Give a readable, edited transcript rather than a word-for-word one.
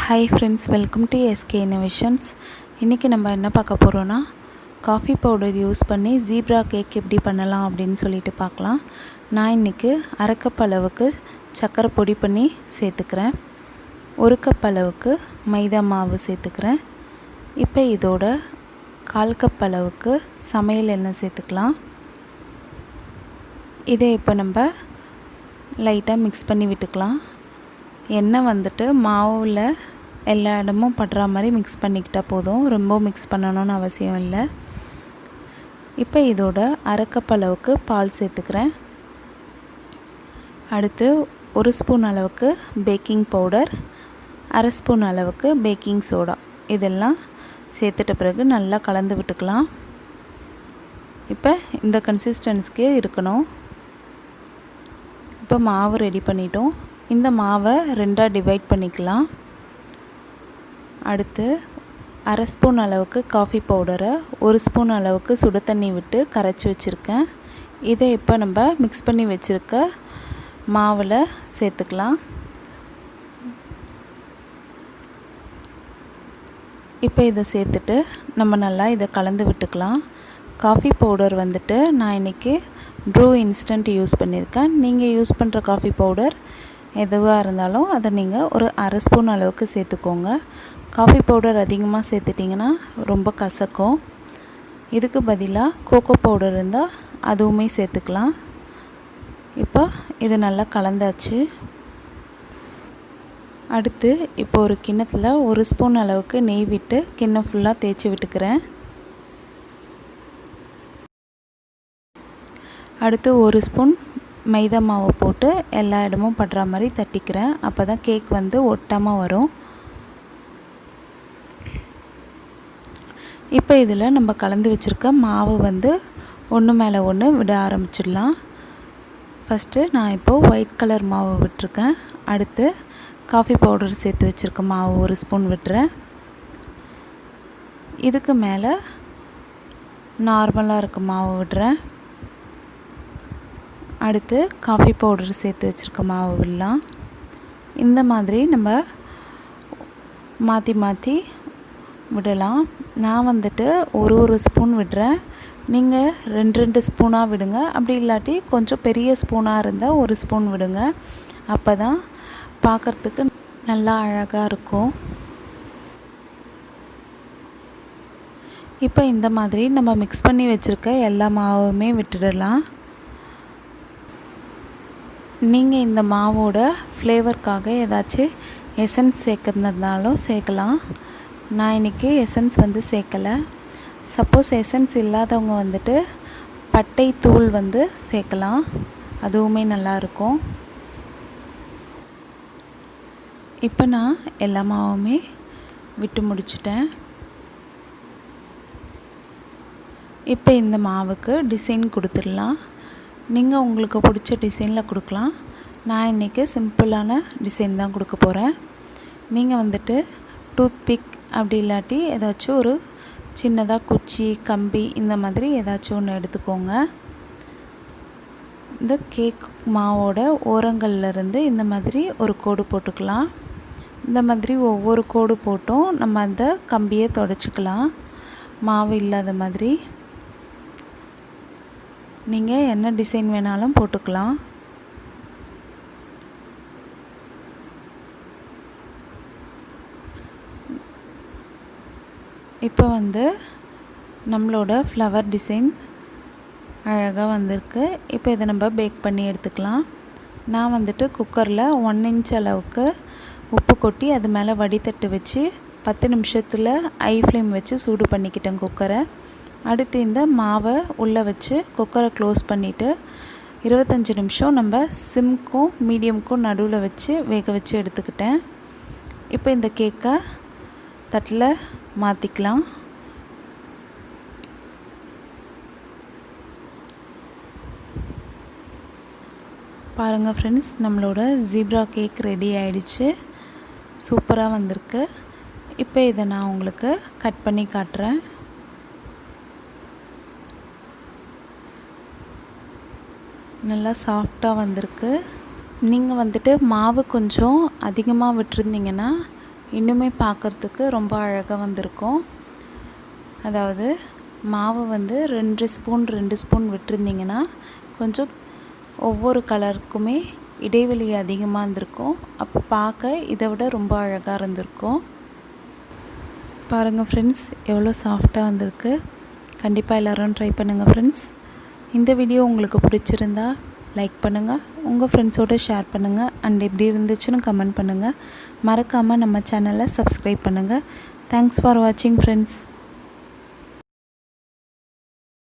Hi friends, welcome to SK innovations. இன்றைக்கி நம்ம என்ன பார்க்க போகிறோன்னா, காஃபி பவுடர் யூஸ் பண்ணி ஜீப்ரா கேக் எப்படி பண்ணலாம் அப்படின்னு சொல்லிட்டு பார்க்கலாம். நான் இன்றைக்கி அரை கப் அளவுக்கு சர்க்கரை பொடி பண்ணி சேர்த்துக்கிறேன். 1 கப் அளவுக்கு மைதா மாவு சேர்த்துக்கிறேன். இப்போ இதோட 1/4 கப் அளவுக்கு சமையல் எண்ணெய் சேர்த்துக்கலாம். இதை இப்போ நம்ம லைட்டாக மிக்ஸ் பண்ணி விட்டுக்கலாம். எண்ணெய் வந்துட்டு மாவில் எல்லா இடமும் படுற மாதிரி மிக்ஸ் பண்ணிக்கிட்டால் போதும், ரொம்ப மிக்ஸ் பண்ணணும்னு அவசியம் இல்லை. இப்போ இதோட அரை கப் அளவுக்கு பால் சேர்த்துக்கிறேன். அடுத்து 1 ஸ்பூன் அளவுக்கு பேக்கிங் பவுடர், அரை ஸ்பூன் அளவுக்கு பேக்கிங் சோடா இதெல்லாம் சேர்த்துட்ட பிறகு நல்லா கலந்து விட்டுக்கலாம். இப்போ இந்த கன்சிஸ்டன்சிக்கே இருக்கணும். இப்போ மாவு ரெடி பண்ணிட்டோம். இந்த மாவை 2ஆக டிவைட் பண்ணிக்கலாம். அடுத்து அரை ஸ்பூன் அளவுக்கு காஃபி பவுடரை 1 ஸ்பூன் அளவுக்கு சுடு தண்ணி விட்டு கரைச்சி வச்சுருக்கேன். இதை இப்போ நம்ம மிக்ஸ் பண்ணி வச்சுருக்க மாவில் சேர்த்துக்கலாம். இப்போ இதை சேர்த்துட்டு நம்ம நல்லா இதை கலந்து விட்டுக்கலாம். காஃபி பவுடர் வந்துட்டு நான் இன்றைக்கி ப்ரூ இன்ஸ்டன்ட் யூஸ் பண்ணியிருக்கேன். நீங்கள் யூஸ் பண்ணுற காஃபி பவுடர் எதுவாக இருந்தாலும் அதை நீங்கள் ஒரு அரை ஸ்பூன் அளவுக்கு சேர்த்துக்கோங்க. காஃபி பவுடர் அதிகமாக சேர்த்துட்டிங்கன்னா ரொம்ப கசக்கும். இதுக்கு பதிலாக கோகோ பவுடர் இருந்தால் அதுவுமே சேர்த்துக்கலாம். இப்போ இது நல்லா கலந்தாச்சு. அடுத்து இப்போ ஒரு கிண்ணத்தில் 1 ஸ்பூன் அளவுக்கு நெய் விட்டு கிண்ணம் ஃபுல்லாக தேய்ச்சி விட்டுக்கிறேன். அடுத்து 1 ஸ்பூன் மைதா மாவை போட்டு எல்லா இடமும் படுற மாதிரி தட்டிக்கிறேன். அப்போ தான் கேக் வந்து ஒட்டாமல் வரும். இப்போ இதில் நம்ம கலந்து வச்சுருக்க மாவு வந்து ஒன்று மேலே ஒன்று விட ஆரம்பிச்சிடலாம். ஃபஸ்ட்டு நான் இப்போது ஒயிட் கலர் மாவு விட்டுருக்கேன். அடுத்து காஃபி பவுடர் சேர்த்து வச்சுருக்க மாவு 1 ஸ்பூன் விட்டுறேன். இதுக்கு மேலே நார்மலாக இருக்க மாவு விடுறேன். அடுத்து காஃபி பவுடர் சேர்த்து வச்சுருக்க மாவு விடலாம். இந்த மாதிரி நம்ம மாற்றி மாற்றி விடலாம். நான் வந்துட்டு ஒரு ஸ்பூன் விடுறேன். நீங்கள் 2 ஸ்பூனாக விடுங்க. அப்படி இல்லாட்டி கொஞ்சம் பெரிய ஸ்பூனாக இருந்தால் 1 ஸ்பூன் விடுங்க. அப்போ தான் பார்க்குறதுக்கு நல்லா அழகாக இருக்கும். இப்போ இந்த மாதிரி நம்ம மிக்ஸ் பண்ணி வச்சுருக்க எல்லா மாவுமே விட்டுடலாம். நீங்கள் இந்த மாவோட ஃப்ளேவருக்காக ஏதாச்சும் எசன்ஸ் சேர்க்கறதுனாலும் சேர்க்கலாம். நான் இன்றைக்கி எசன்ஸ் வந்து சேர்க்கலை. சப்போஸ் எசன்ஸ் இல்லாதவங்க வந்துட்டு பட்டை தூள் வந்து சேர்க்கலாம், அதுவுமே நல்லாயிருக்கும். இப்போ நான் எல்லா மாவுமே விட்டு முடிச்சிட்டேன். இப்போ இந்த மாவுக்கு டிசைன் கொடுத்துடலாம். நீங்கள் உங்களுக்கு பிடிச்ச டிசைனில் கொடுக்கலாம். நான் இன்றைக்கி சிம்பிளான டிசைன் தான் கொடுக்க போகிறேன். நீங்கள் வந்துட்டு டூத் பிக் அப்படி இல்லாட்டி ஏதாச்சும் ஒரு சின்னதாக குச்சி, கம்பி இந்த மாதிரி ஏதாச்சும் ஒன்று எடுத்துக்கோங்க. இந்த கேக் மாவோட ஓரங்கள்லேருந்து இந்த மாதிரி ஒரு கோடு போட்டுக்கலாம். இந்த மாதிரி ஒவ்வொரு கோடு போட்டும் நம்ம அந்த கம்பியை தொடச்சிக்கலாம், மாவு இல்லாத மாதிரி. நீங்கள் என்ன டிசைன் வேணாலும் போட்டுக்கலாம். இப்போ வந்து நம்மளோட ஃப்ளவர் டிசைன் அழகாக வந்திருக்கு. இப்போ இதை நம்ம பேக் பண்ணி எடுத்துக்கலாம். நான் வந்துட்டு குக்கரில் 1 இன்ச் அளவுக்கு உப்பு கொட்டி அது மேலே வடித்தட்டு வச்சு 10 நிமிஷத்தில் ஹை ஃப்ளேம் வச்சு சூடு பண்ணிக்கிட்டேன் குக்கரை. அடுத்து இந்த மாவை உள்ளே வச்சு குக்கரை க்ளோஸ் பண்ணிவிட்டு 25 நிமிஷம் நம்ம சிம்க்கும் மீடியமுக்கும் நடுவில் வச்சு வேக வச்சு எடுத்துக்கிட்டேன். இப்போ இந்த கேக்கை தட்டில் மாற்றிக்கலாம். பாருங்கள் ஃப்ரெண்ட்ஸ், நம்மளோட ஜீப்ரா கேக் ரெடி ஆகிடுச்சு. சூப்பராக வந்திருக்கு. இப்போ இதை நான் உங்களுக்கு கட் பண்ணி காட்டுறேன். நல்லா சாஃப்டாக வந்திருக்கு. நீங்கள் வந்துட்டு மாவு கொஞ்சம் அதிகமாக விட்டுருந்தீங்கன்னா இன்னுமே பார்க்குறதுக்கு ரொம்ப அழகாக வந்திருக்கும். அதாவது மாவு வந்து 2 ஸ்பூன் விட்டுருந்தீங்கன்னா கொஞ்சம் ஒவ்வொரு கலருக்குமே இடைவெளி அதிகமாக இருந்திருக்கும். அப்போ பார்க்க இதை விட ரொம்ப அழகாக இருந்திருக்கும். பாருங்கள் ஃப்ரெண்ட்ஸ், எவ்வளோ சாஃப்டாக வந்திருக்கு. கண்டிப்பாக எல்லோரும் ட்ரை பண்ணுங்கள் ஃப்ரெண்ட்ஸ். இந்த வீடியோ உங்களுக்கு பிடிச்சிருந்தா லைக் பண்ணுங்கள், உங்கள் ஃப்ரெண்ட்ஸோடு ஷேர் பண்ணுங்கள், அண்ட் எப்படி இருந்துச்சுன்னு கமெண்ட் பண்ணுங்கள். மறக்காமல் நம்ம சேனலை சப்ஸ்கிரைப் பண்ணுங்கள். தேங்க்ஸ் ஃபார் வாட்சிங் ஃப்ரெண்ட்ஸ்.